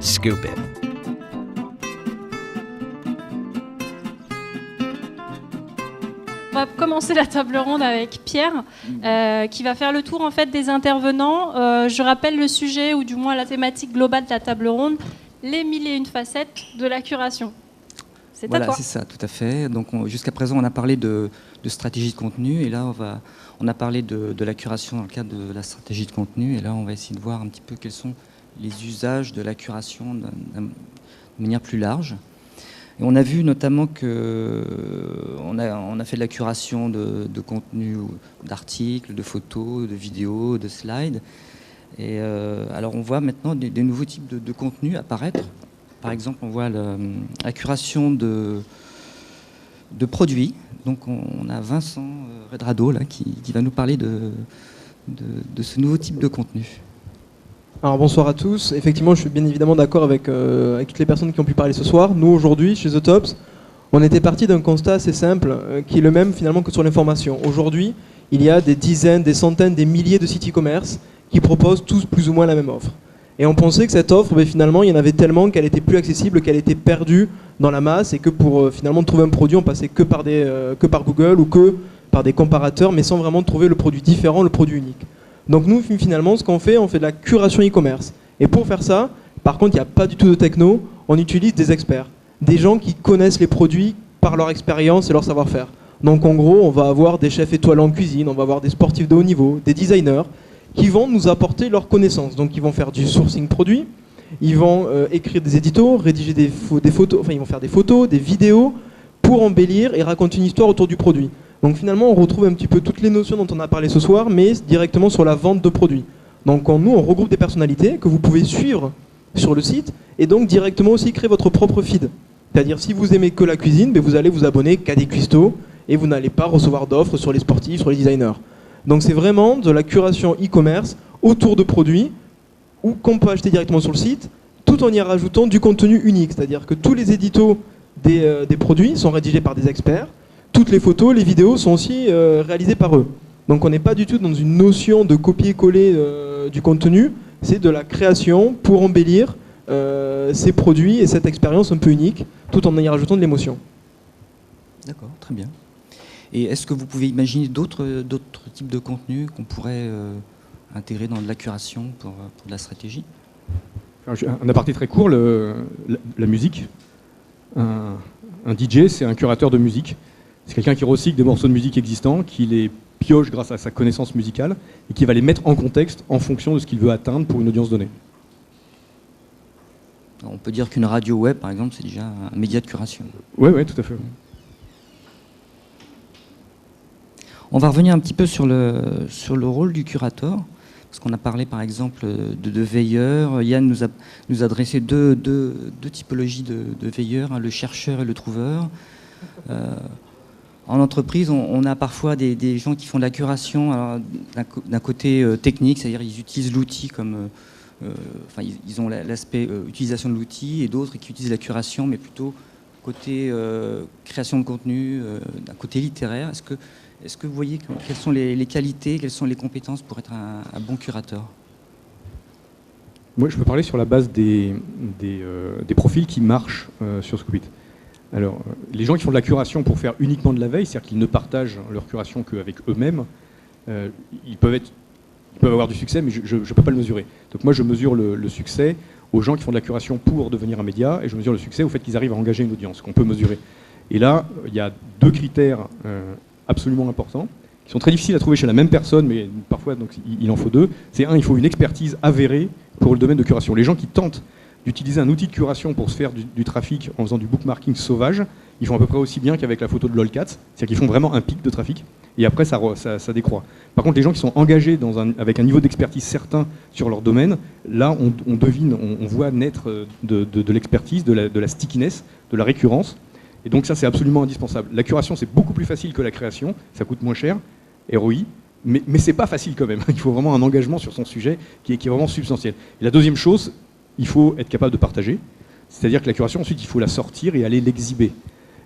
Scoop It. On va commencer la table ronde avec Pierre, qui va faire le tour en fait des intervenants. Je rappelle le sujet, ou du moins la thématique globale de la table ronde, les 1001 facettes de la curation. C'est à toi. C'est ça, tout à fait. Donc jusqu'à présent, on a parlé de stratégie de contenu, et là, on a parlé de la curation dans le cadre de la stratégie de contenu, et là, on va essayer de voir un petit peu quels sont les usages de la curation de manière plus large. Et on a vu notamment qu'on a fait de la curation de contenu, d'articles, de photos, de vidéos, de slides. Et alors on voit maintenant des nouveaux types de contenus apparaître. Par exemple, on voit la curation de produits. Donc on a Vincent Redrado là, qui va nous parler de ce nouveau type de contenu. Alors bonsoir à tous. Effectivement, je suis bien évidemment d'accord avec toutes les personnes qui ont pu parler ce soir. Nous, aujourd'hui, chez The Tops, on était parti d'un constat assez simple, qui est le même finalement que sur l'information. Aujourd'hui, il y a des dizaines, des centaines, des milliers de sites e-commerce qui proposent tous plus ou moins la même offre. Et on pensait que cette offre, finalement, il y en avait tellement qu'elle était plus accessible, qu'elle était perdue dans la masse, et que pour finalement trouver un produit, on passait que par Google ou que par des comparateurs, mais sans vraiment trouver le produit différent, le produit unique. Donc nous, finalement, ce qu'on fait, on fait de la curation e-commerce. Et pour faire ça, par contre, il n'y a pas du tout de techno, on utilise des experts. Des gens qui connaissent les produits par leur expérience et leur savoir-faire. Donc en gros, on va avoir des chefs étoilés en cuisine, on va avoir des sportifs de haut niveau, des designers, qui vont nous apporter leurs connaissances. Donc ils vont faire du sourcing produit, ils vont écrire des éditos, rédiger des photos, enfin ils vont faire des photos, des vidéos, pour embellir et raconter une histoire autour du produit. Donc finalement, on retrouve un petit peu toutes les notions dont on a parlé ce soir, mais directement sur la vente de produits. Donc nous, on regroupe des personnalités que vous pouvez suivre sur le site, et donc directement aussi créer votre propre feed. C'est-à-dire, si vous aimez que la cuisine, vous allez vous abonner qu'à des cuistots, et vous n'allez pas recevoir d'offres sur les sportifs, sur les designers. Donc c'est vraiment de la curation e-commerce autour de produits, ou qu'on peut acheter directement sur le site, tout en y rajoutant du contenu unique. C'est-à-dire que tous les éditos des produits sont rédigés par des experts. Toutes les photos, les vidéos sont aussi réalisées par eux. Donc on n'est pas du tout dans une notion de copier-coller du contenu, c'est de la création pour embellir ces produits et cette expérience un peu unique, tout en y rajoutant de l'émotion. D'accord, très bien. Et est-ce que vous pouvez imaginer d'autres types de contenus qu'on pourrait intégrer dans de la curation pour de la stratégie ? Un aparté très court, la musique. Un DJ, c'est un curateur de musique. C'est quelqu'un qui recycle des morceaux de musique existants, qui les pioche grâce à sa connaissance musicale et qui va les mettre en contexte en fonction de ce qu'il veut atteindre pour une audience donnée. Alors on peut dire qu'une radio web, par exemple, c'est déjà un média de curation. Oui, tout à fait. On va revenir un petit peu sur le rôle du curateur, parce qu'on a parlé, par exemple, de veilleurs. Yann nous a dressé deux typologies de veilleurs, hein, le chercheur et le trouveur. En entreprise, on a parfois des gens qui font de la curation d'un côté technique, c'est-à-dire ils utilisent l'outil comme... ils ont l'aspect utilisation de l'outil, et d'autres qui utilisent la curation, mais plutôt côté création de contenu, d'un côté littéraire. Est-ce que vous voyez quelles sont les qualités, quelles sont les compétences pour être un bon curateur ? Moi, je peux parler sur la base des profils qui marchent sur Scoop It. Alors, les gens qui font de la curation pour faire uniquement de la veille, c'est-à-dire qu'ils ne partagent leur curation qu'avec eux-mêmes, ils peuvent avoir du succès, mais je ne peux pas le mesurer. Donc moi, je mesure le succès aux gens qui font de la curation pour devenir un média, et je mesure le succès au fait qu'ils arrivent à engager une audience, qu'on peut mesurer. Et là, il y a deux critères absolument importants, qui sont très difficiles à trouver chez la même personne, mais parfois donc, il en faut deux. C'est un, il faut une expertise avérée pour le domaine de curation. Les gens qui tentent d'utiliser un outil de curation pour se faire du trafic en faisant du bookmarking sauvage, ils font à peu près aussi bien qu'avec la photo de lolcats, c'est-à-dire qu'ils font vraiment un pic de trafic, et après ça décroît. Par contre, les gens qui sont engagés avec un niveau d'expertise certain sur leur domaine, là on devine, on voit naître de l'expertise, de la stickiness, de la récurrence, et donc ça c'est absolument indispensable. La curation c'est beaucoup plus facile que la création, ça coûte moins cher, ROI, mais c'est pas facile quand même, il faut vraiment un engagement sur son sujet qui est vraiment substantiel. Et la deuxième chose, il faut être capable de partager, c'est-à-dire que la curation, ensuite, il faut la sortir et aller l'exhiber.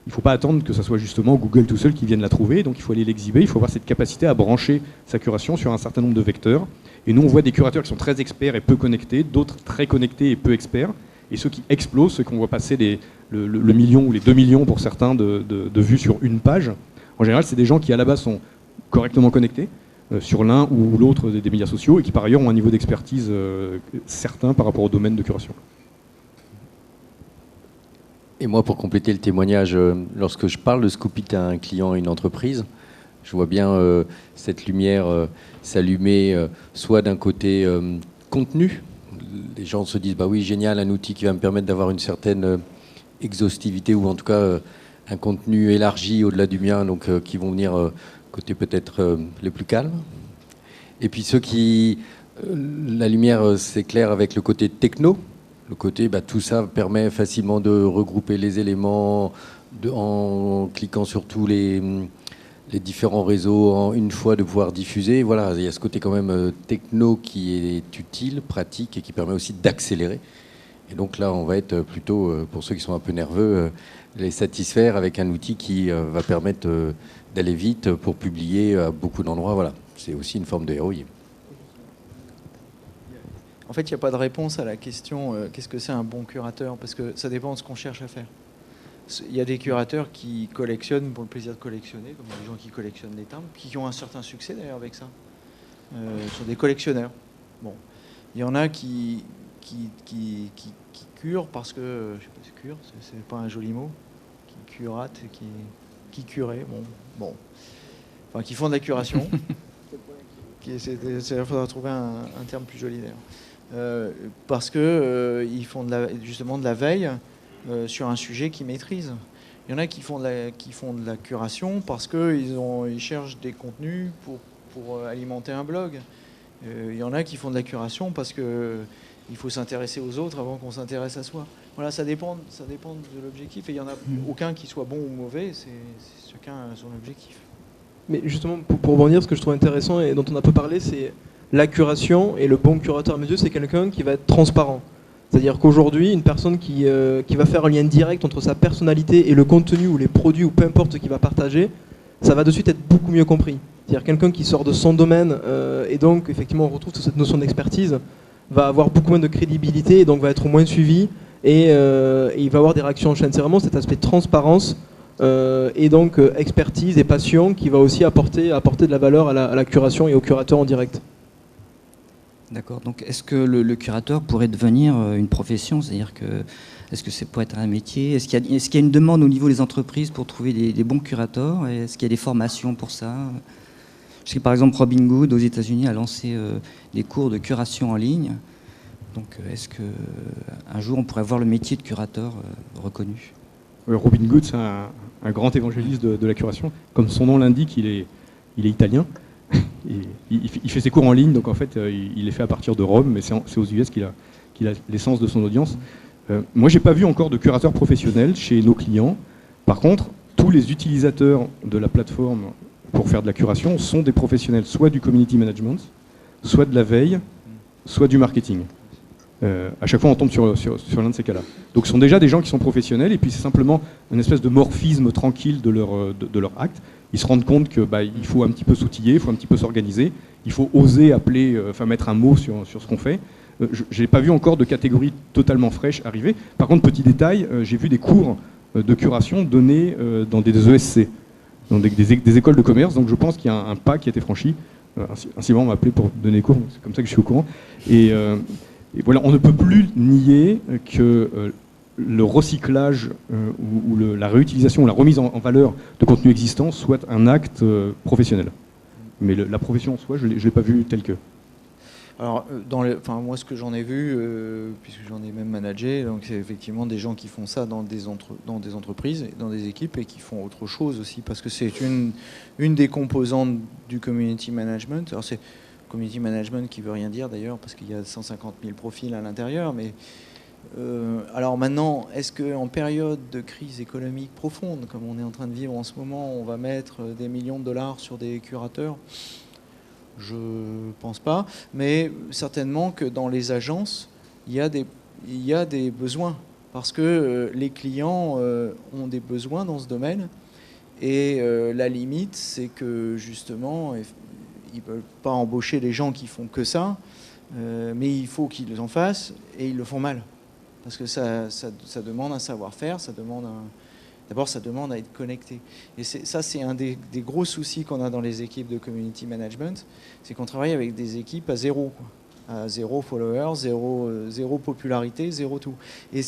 Il ne faut pas attendre que ce soit justement Google tout seul qui vienne la trouver, donc il faut aller l'exhiber, il faut avoir cette capacité à brancher sa curation sur un certain nombre de vecteurs. Et nous, on voit des curateurs qui sont très experts et peu connectés, d'autres très connectés et peu experts. Et ceux qui explosent, ceux qu'on voit passer le million ou les 2 millions pour certains de vues sur une page, en général, c'est des gens qui à la base sont correctement connectés sur l'un ou l'autre des médias sociaux et qui par ailleurs ont un niveau d'expertise certain par rapport au domaine de curation. Et moi, pour compléter le témoignage, lorsque je parle de Scoopit à un client, à une entreprise, je vois bien cette lumière s'allumer, soit d'un côté contenu. Les gens se disent, bah oui, génial, un outil qui va me permettre d'avoir une certaine exhaustivité, ou en tout cas un contenu élargi au-delà du mien, donc qui vont venir côté peut-être les plus calmes. Et puis ceux qui... la lumière s'éclaire avec le côté techno. Le côté, tout ça permet facilement de regrouper les éléments en cliquant sur tous les différents réseaux en une fois, de pouvoir diffuser. Voilà, il y a ce côté quand même techno qui est utile, pratique et qui permet aussi d'accélérer. Et donc là, on va être plutôt, pour ceux qui sont un peu nerveux, les satisfaire avec un outil qui va permettre d'aller vite pour publier à beaucoup d'endroits. Voilà, c'est aussi une forme de ROI. En fait, il n'y a pas de réponse à la question qu'est-ce que c'est un bon curateur, parce que ça dépend de ce qu'on cherche à faire. Il y a des curateurs qui collectionnent pour le plaisir de collectionner, comme des gens qui collectionnent des timbres, qui ont un certain succès d'ailleurs avec ça. Ce sont des collectionneurs. Bon. Il y en a qui curent parce que, je sais pas si cure, c'est pas un joli mot, qui curatent, qui curaient, bon. Enfin, qui font de la curation. Il faudra trouver un terme plus joli d'ailleurs. Parce qu'ils font justement de la veille sur un sujet qu'ils maîtrisent. Il y en a qui font de la curation parce qu'ils cherchent des contenus pour alimenter un blog. Il y en a qui font de la curation parce qu'il faut s'intéresser aux autres avant qu'on s'intéresse à soi. Voilà, ça dépend de l'objectif. Et il n'y en a aucun qui soit bon ou mauvais, c'est chacun son objectif. Mais justement, pour rebondir, ce que je trouve intéressant et dont on a peu parlé, c'est la curation. Et le bon curateur à mes yeux, c'est quelqu'un qui va être transparent. C'est-à-dire qu'aujourd'hui, une personne qui va faire un lien direct entre sa personnalité et le contenu ou les produits ou peu importe ce qu'il va partager, ça va de suite être beaucoup mieux compris. C'est-à-dire quelqu'un qui sort de son domaine et donc effectivement on retrouve toute cette notion d'expertise, va avoir beaucoup moins de crédibilité et donc va être moins suivi et il va avoir des réactions en chaîne. C'est vraiment cet aspect de transparence et donc expertise et passion qui va aussi apporter de la valeur à la curation et au curateur en direct. D'accord. Donc, est-ce que le curateur pourrait devenir une profession? C'est-à-dire que, est-ce que c'est pour être un métier? Est-ce qu'il y a une demande au niveau des entreprises pour trouver des bons curateurs? Est-ce qu'il y a des formations pour ça? Je sais que par exemple Robinhood aux États-Unis a lancé des cours de curation en ligne. Donc, est-ce qu'un jour on pourrait voir le métier de curateur reconnu? Robinhood, c'est un grand évangéliste de la curation. Comme son nom l'indique, il est italien. Il fait ses cours en ligne, donc en fait, il les fait à partir de Rome, mais c'est aux US qu'il a l'essence de son audience. Moi, j'ai pas vu encore de curateur professionnel chez nos clients. Par contre, tous les utilisateurs de la plateforme pour faire de la curation sont des professionnels, soit du community management, soit de la veille, soit du marketing. À chaque fois, on tombe sur l'un de ces cas-là. Donc, ce sont déjà des gens qui sont professionnels, et puis c'est simplement une espèce de morphisme tranquille de leur acte. Ils se rendent compte que il faut un petit peu s'outiller, il faut un petit peu s'organiser, il faut oser appeler, mettre un mot sur ce qu'on fait. Je n'ai pas vu encore de catégorie totalement fraîche arriver. Par contre, petit détail, j'ai vu des cours de curation donnés dans des ESC, dans des écoles de commerce. Donc, je pense qu'il y a un pas qui a été franchi. Un Sylvain m'a appelé pour donner des cours, c'est comme ça que je suis au courant. Et voilà, on ne peut plus nier que le recyclage ou la réutilisation ou la remise en valeur de contenu existant soit un acte professionnel. Mais la profession en soi, je ne l'ai pas vue telle que. Alors, moi, ce que j'en ai vu, puisque j'en ai même managé, donc c'est effectivement des gens qui font ça dans des entreprises, dans des équipes, et qui font autre chose aussi, parce que c'est une des composantes du community management. Alors, c'est community management qui veut rien dire d'ailleurs, parce qu'il y a 150 000 profils à l'intérieur, mais alors maintenant, est-ce qu'en période de crise économique profonde, comme on est en train de vivre en ce moment, on va mettre des millions de dollars sur des curateurs? Je pense pas, mais certainement que dans les agences, il y a des besoins, parce que les clients ont des besoins dans ce domaine, et la limite, c'est que justement, ils ne peuvent pas embaucher des gens qui font que ça, mais il faut qu'ils en fassent, et ils le font mal. parce que ça demande un savoir-faire, d'abord ça demande à être connecté. Et ça, c'est un des gros soucis qu'on a dans les équipes de community management, c'est qu'on travaille avec des équipes à zéro, quoi. À zéro follower, zéro popularité, zéro tout. Et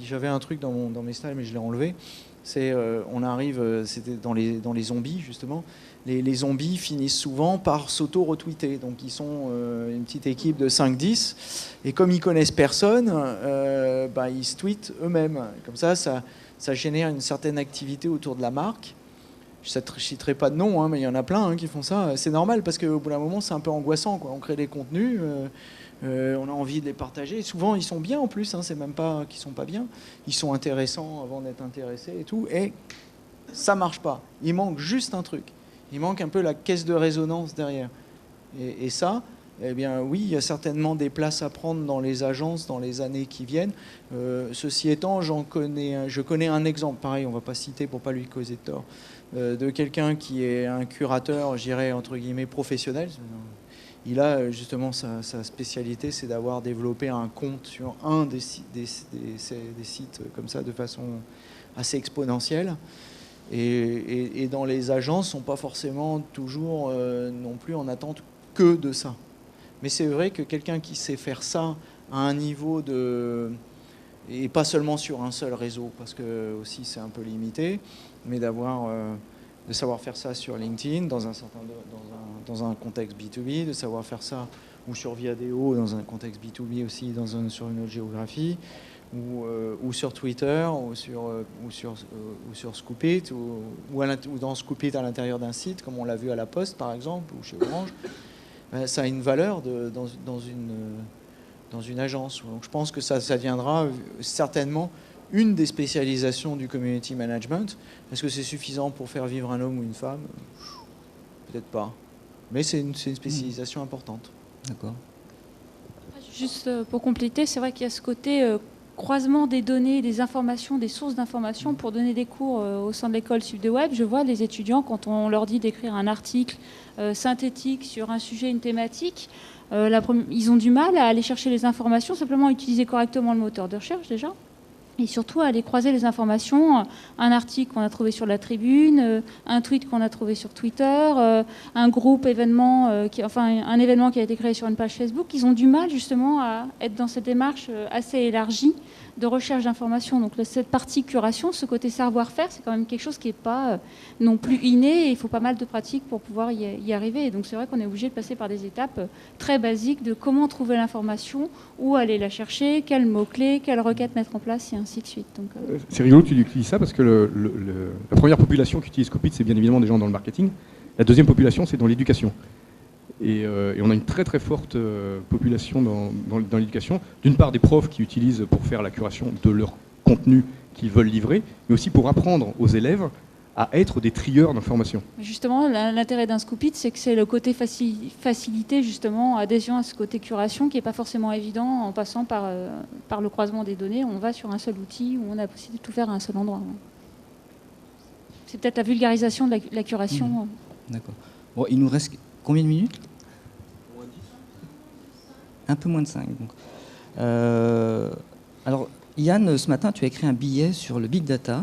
j'avais un truc dans mes slides, mais je l'ai enlevé, c'est on arrive, c'était dans les zombies justement. Les zombies finissent souvent par s'auto-retweeter. Donc ils sont une petite équipe de 5-10, et comme ils connaissent personne, ils se tweetent eux-mêmes. Comme ça génère une certaine activité autour de la marque. Je ne citerai pas de nom, hein, mais il y en a plein qui font ça. C'est normal, parce qu'au bout d'un moment, c'est un peu angoissant, quoi. On crée des contenus, on a envie de les partager. Et souvent, ils sont bien en plus, hein, c'est même pas qu'ils ne sont pas bien. Ils sont intéressants avant d'être intéressés et tout. Et ça ne marche pas. Il manque juste un truc. Il manque un peu la caisse de résonance derrière. Et ça, eh bien oui, il y a certainement des places à prendre dans les agences dans les années qui viennent. Ceci étant, je connais un exemple, pareil, on ne va pas citer pour ne pas lui causer de tort, de quelqu'un qui est un curateur, je dirais, entre guillemets, professionnel. Il a justement sa spécialité, c'est d'avoir développé un compte sur un des sites comme ça de façon assez exponentielle. Et dans les agences, ne sont pas forcément toujours non plus en attente que de ça. Mais c'est vrai que quelqu'un qui sait faire ça à un niveau et pas seulement sur un seul réseau, parce que aussi c'est un peu limité, mais de savoir faire ça sur LinkedIn dans un contexte B2B, de savoir faire ça ou sur Viadeo dans un contexte B2B aussi sur une autre géographie, ou sur Twitter, ou sur Scoopit, ou dans Scoopit à l'intérieur d'un site, comme on l'a vu à La Poste par exemple, ou chez Orange. Ça a une valeur dans une agence. Donc je pense que ça deviendra certainement une des spécialisations du community management. Est-ce que c'est suffisant pour faire vivre un homme ou une femme? Peut-être pas. Mais c'est une spécialisation importante. D'accord. Juste pour compléter, c'est vrai qu'il y a ce côté croisement des données, des informations, des sources d'informations. Pour donner des cours au sein de l'école Sud-Web, je vois les étudiants, quand on leur dit d'écrire un article synthétique sur un sujet, une thématique, ils ont du mal à aller chercher les informations, simplement utiliser correctement le moteur de recherche déjà, et surtout à aller croiser les informations, un article qu'on a trouvé sur la Tribune, un tweet qu'on a trouvé sur Twitter, un groupe événement, un événement qui a été créé sur une page Facebook. Ils ont du mal justement à être dans cette démarche assez élargie de recherche d'informations. Donc cette partie curation, ce côté savoir-faire, c'est quand même quelque chose qui n'est pas non plus inné, et il faut pas mal de pratiques pour pouvoir y arriver. Et donc c'est vrai qu'on est obligé de passer par des étapes très basiques de comment trouver l'information, où aller la chercher, quels mots-clés, quelles requêtes mettre en place, et ainsi de suite. Donc, c'est rigolo que tu utilises ça, parce que la première population qui utilise Scoopit, c'est bien évidemment des gens dans le marketing. La deuxième population, c'est dans l'éducation. Et on a une très très forte population dans l'éducation. D'une part, des profs qui utilisent pour faire la curation de leur contenu qu'ils veulent livrer, mais aussi pour apprendre aux élèves à être des trieurs d'informations. Justement, l'intérêt d'un Scoopit, c'est que c'est le côté facilité, justement, adhésion à ce côté curation qui n'est pas forcément évident en passant par le croisement des données. On va sur un seul outil où on a la possibilité de tout faire à un seul endroit. C'est peut-être la vulgarisation de la curation. D'accord. Bon, il nous reste combien de minutes? Un peu moins de 5. Donc. Alors, Yann, ce matin, tu as écrit un billet sur le Big Data.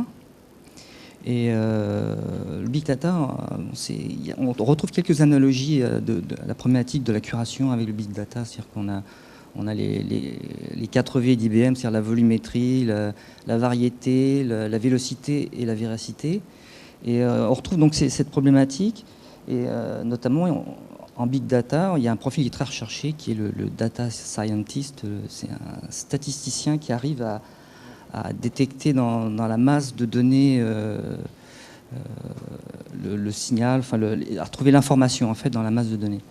Et le Big Data, on retrouve quelques analogies de la problématique de la curation avec le Big Data. C'est-à-dire qu'on a les 4 V d'IBM, c'est-à-dire la volumétrie, la variété, la vélocité et la véracité. Et on retrouve donc cette problématique. Et notamment, en Big Data, il y a un profil qui est très recherché, qui est le Data Scientist. C'est un statisticien qui arrive à détecter dans la masse de données le signal, à retrouver l'information en fait dans la masse de données.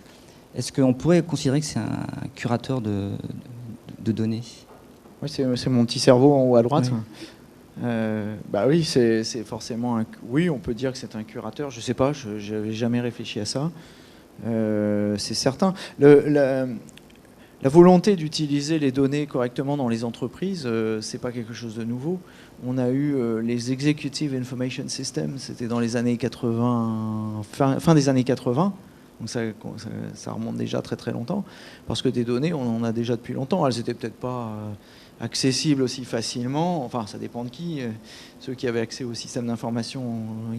Est-ce qu'on pourrait considérer que c'est un curateur de données? Oui, c'est mon petit cerveau en haut à droite. Oui. Oui, c'est forcément oui, on peut dire que c'est un curateur. Je sais pas, je n'avais jamais réfléchi à ça. C'est certain. La volonté d'utiliser les données correctement dans les entreprises, c'est pas quelque chose de nouveau. On a eu les Executive Information Systems, c'était dans les années 80, fin des années 80. Donc ça remonte déjà très très longtemps, parce que des données, on en a déjà depuis longtemps. Elles n'étaient peut-être pas accessible aussi facilement. Enfin, ça dépend de qui. Ceux qui avaient accès au système d'information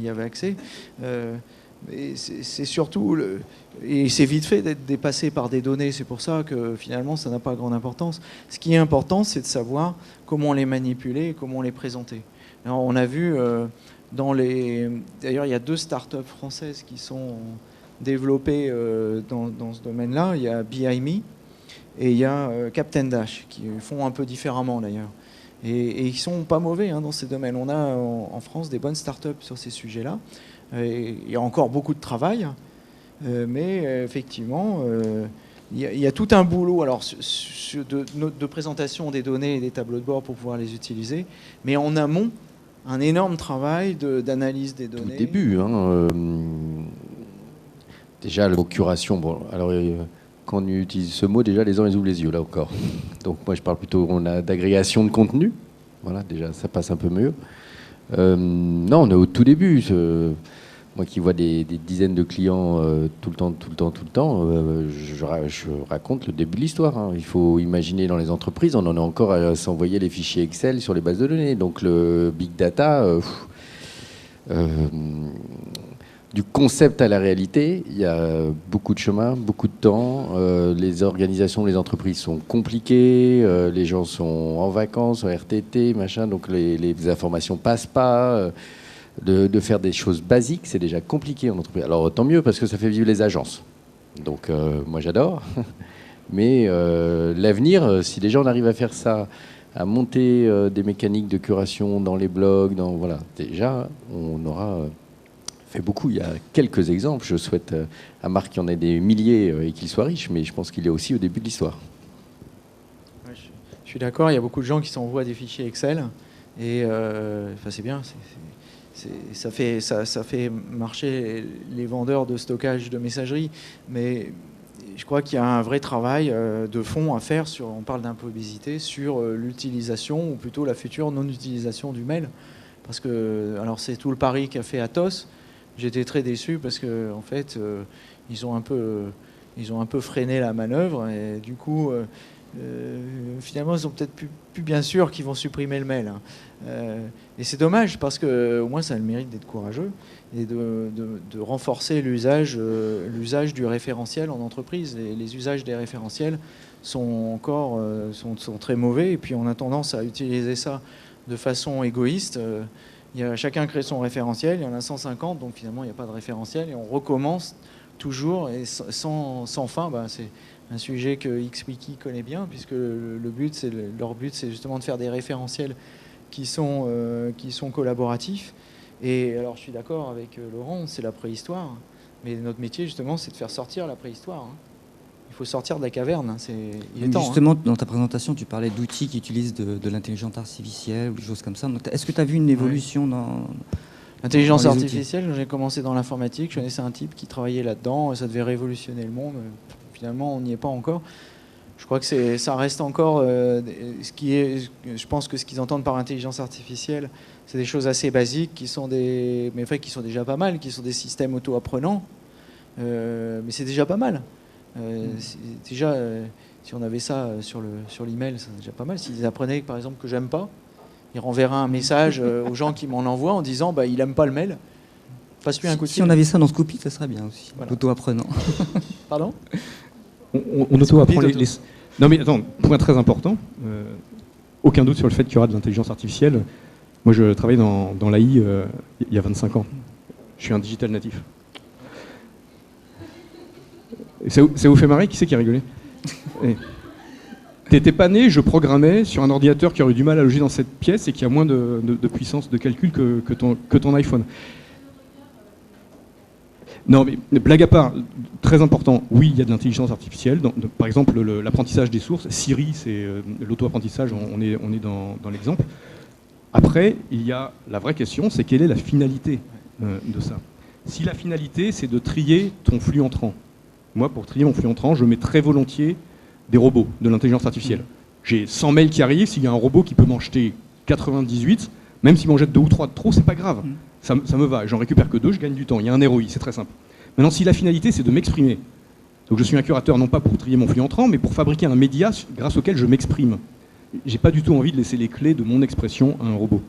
y avaient accès. Mais c'est surtout... Et c'est vite fait d'être dépassé par des données. C'est pour ça que finalement, ça n'a pas grande importance. Ce qui est important, c'est de savoir comment les manipuler et comment les présenter. Alors, on a vu D'ailleurs, il y a 2 startups françaises qui sont développées dans ce domaine-là. Il y a BeIMe et il y a Captain Dash, qui font un peu différemment d'ailleurs. Et ils sont pas mauvais dans ces domaines. On a en France des bonnes startups sur ces sujets-là. Et il y a encore beaucoup de travail, mais effectivement, il y a tout un boulot de présentation des données et des tableaux de bord pour pouvoir les utiliser, mais en amont, un énorme travail d'analyse des données. Au début, déjà la curation. Bon, alors quand on utilise ce mot, déjà les gens ils ouvrent les yeux là encore. Donc moi je parle plutôt d'agrégation de contenu. Voilà, déjà ça passe un peu mieux. Non, on est au tout début. Moi qui vois des dizaines de clients tout le temps, je raconte le début de l'histoire. Il faut imaginer dans les entreprises, on en est encore à s'envoyer les fichiers Excel sur les bases de données. Donc le big data, du concept à la réalité, il y a beaucoup de chemin, beaucoup de temps. Les organisations, les entreprises sont compliquées, les gens sont en vacances, en RTT, machin, donc les informations passent pas. De faire des choses basiques, c'est déjà compliqué en entreprise. Alors tant mieux parce que ça fait vivre les agences. Donc moi j'adore. Mais l'avenir, si les gens arrivent à faire ça, à monter des mécaniques de curation dans les blogs, voilà, déjà on aura fait beaucoup. Il y a quelques exemples. Je souhaite à Marc qu'il y en ait des milliers et qu'il soit riche, mais je pense qu'il est aussi au début de l'histoire. Ouais, je suis d'accord. Il y a beaucoup de gens qui s'envoient des fichiers Excel et c'est bien. Ça fait marcher les vendeurs de stockage de messagerie, mais je crois qu'il y a un vrai travail de fond à faire on parle d'improbabilité, sur l'utilisation, ou plutôt la future non-utilisation du mail. Parce que, alors c'est tout le pari qu'a fait Atos. J'étais très déçu parce que, en fait, ils ont un peu freiné la manœuvre, et du coup, finalement, ils sont peut-être plus bien sûrs qu'ils vont supprimer le mail. Et c'est dommage parce que au moins ça a le mérite d'être courageux et de renforcer l'usage du référentiel en entreprise. Les usages des référentiels sont très mauvais, et puis on a tendance à utiliser ça de façon égoïste. Chacun crée son référentiel, il y en a 150, donc finalement il n'y a pas de référentiel et on recommence toujours et sans fin. C'est un sujet que XWiki connaît bien, puisque leur but c'est justement de faire des référentiels qui sont collaboratifils. Et alors je suis d'accord avec Laurent, c'est la préhistoire, mais notre métier justement c'est de faire sortir la préhistoire. Il faut sortir de la caverne, il est temps. Justement, dans ta présentation, tu parlais d'outils qui utilisent de l'intelligence artificielle ou des choses comme ça. Est-ce que tu as vu une évolution dans l'intelligence artificielle? J'ai commencé dans l'informatique, je connaissais un type qui travaillait là-dedans, et ça devait révolutionner le monde. Finalement, on n'y est pas encore. Je crois que ça reste encore je pense que ce qu'ils entendent par intelligence artificielle, c'est des choses assez basiques qui sont qui sont déjà pas mal, qui sont des systèmes auto-apprenants. Mais c'est déjà pas mal. Déjà, si on avait ça sur l'email, c'est déjà pas mal. S'ils apprenaient, par exemple, que j'aime pas, ils renverraient un message aux gens qui m'en envoient en disant il aime pas le mail. Passe-lui un coup de fil. Si on avait ça dans Scoopit, ça serait bien aussi. Voilà. Auto-apprenant. Pardon? On auto-apprend les... Non mais attends, point très important. Aucun doute sur le fait qu'il y aura de l'intelligence artificielle. Moi, je travaille dans l'AI il y a 25 ans. Je suis un digital natif. Ça vous fait marrer? Qui c'est qui a rigolé? T'étais pas né, je programmais sur un ordinateur qui aurait eu du mal à loger dans cette pièce et qui a moins de puissance de calcul que ton iPhone. Non, mais blague à part, très important, oui, il y a de l'intelligence artificielle. Par exemple, l'apprentissage des sources. Siri, c'est l'auto-apprentissage, on est dans l'exemple. Après, il y a la vraie question, c'est quelle est la finalité de ça? Si la finalité, c'est de trier ton flux entrant. Moi, pour trier mon flux entrant, je mets très volontiers des robots, de l'intelligence artificielle. J'ai 100 mails qui arrivent, s'il y a un robot qui peut m'en jeter 98, même s'il m'en jette 2 ou 3 de trop, c'est pas grave. Ça me va, j'en récupère que 2, je gagne du temps. Il y a un ROI, c'est très simple. Maintenant, si la finalité, c'est de m'exprimer, donc je suis un curateur non pas pour trier mon flux entrant, mais pour fabriquer un média grâce auquel je m'exprime. j'ai pas du tout envie de laisser les clés de mon expression à un robot.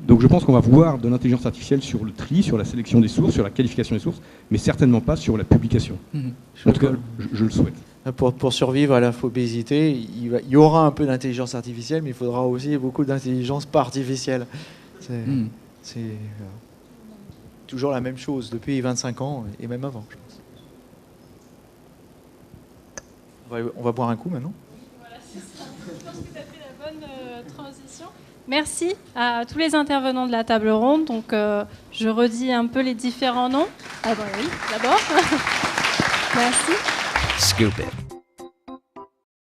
Donc je pense qu'on va voir de l'intelligence artificielle sur le tri, sur la sélection des sources, sur la qualification des sources, mais certainement pas sur la publication. En tout cas, je le souhaite. Pour survivre à l'infobésité, il y aura un peu d'intelligence artificielle, mais il faudra aussi beaucoup d'intelligence pas artificielle. C'est toujours la même chose depuis 25 ans et même avant, je pense. On va boire un coup maintenant. Voilà, c'est ça. Je pense que tu as fait la bonne transition. Merci à tous les intervenants de la table ronde. Donc, je redis un peu les différents noms. Ah bah oui, d'abord. Merci. Scoop It.